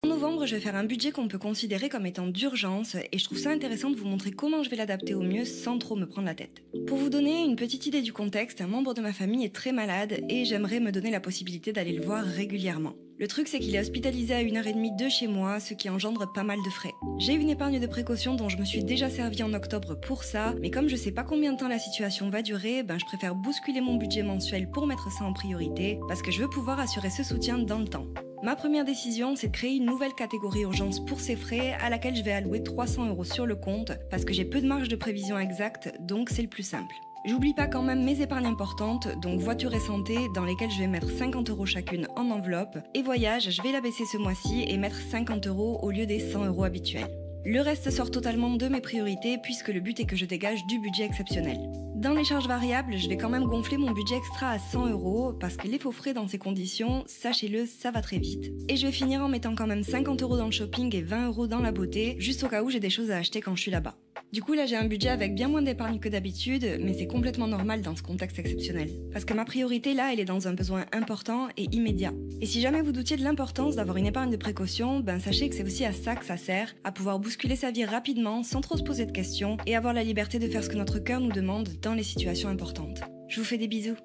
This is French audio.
En novembre, je vais faire un budget qu'on peut considérer comme étant d'urgence et je trouve ça intéressant de vous montrer comment je vais l'adapter au mieux sans trop me prendre la tête. Pour vous donner une petite idée du contexte, un membre de ma famille est très malade et j'aimerais me donner la possibilité d'aller le voir régulièrement. Le truc, c'est qu'il est hospitalisé à 1h30 de chez moi, ce qui engendre pas mal de frais. J'ai une épargne de précaution dont je me suis déjà servi en octobre pour ça, mais comme je sais pas combien de temps la situation va durer, je préfère bousculer mon budget mensuel pour mettre ça en priorité, parce que je veux pouvoir assurer ce soutien dans le temps. Ma première décision, c'est de créer une nouvelle catégorie urgence pour ces frais, à laquelle je vais allouer 300 € sur le compte, parce que j'ai peu de marge de prévision exacte, donc c'est le plus simple. J'oublie pas quand même mes épargnes importantes, donc voiture et santé, dans lesquelles je vais mettre 50 € chacune en enveloppe, et voyage, je vais la baisser ce mois-ci et mettre 50 € au lieu des 100 € habituels. Le reste sort totalement de mes priorités puisque le but est que je dégage du budget exceptionnel. Dans les charges variables, je vais quand même gonfler mon budget extra à 100 € parce que les faux frais dans ces conditions, sachez-le, ça va très vite. Et je vais finir en mettant quand même 50 € dans le shopping et 20 € dans la beauté, juste au cas où j'ai des choses à acheter quand je suis là-bas. Du coup là j'ai un budget avec bien moins d'épargne que d'habitude, mais c'est complètement normal dans ce contexte exceptionnel. Parce que ma priorité là, elle est dans un besoin important et immédiat. Et si jamais vous doutiez de l'importance d'avoir une épargne de précaution, sachez que c'est aussi à ça que ça sert, à pouvoir bousculer sa vie rapidement sans trop se poser de questions et avoir la liberté de faire ce que notre cœur nous demande dans les situations importantes. Je vous fais des bisous.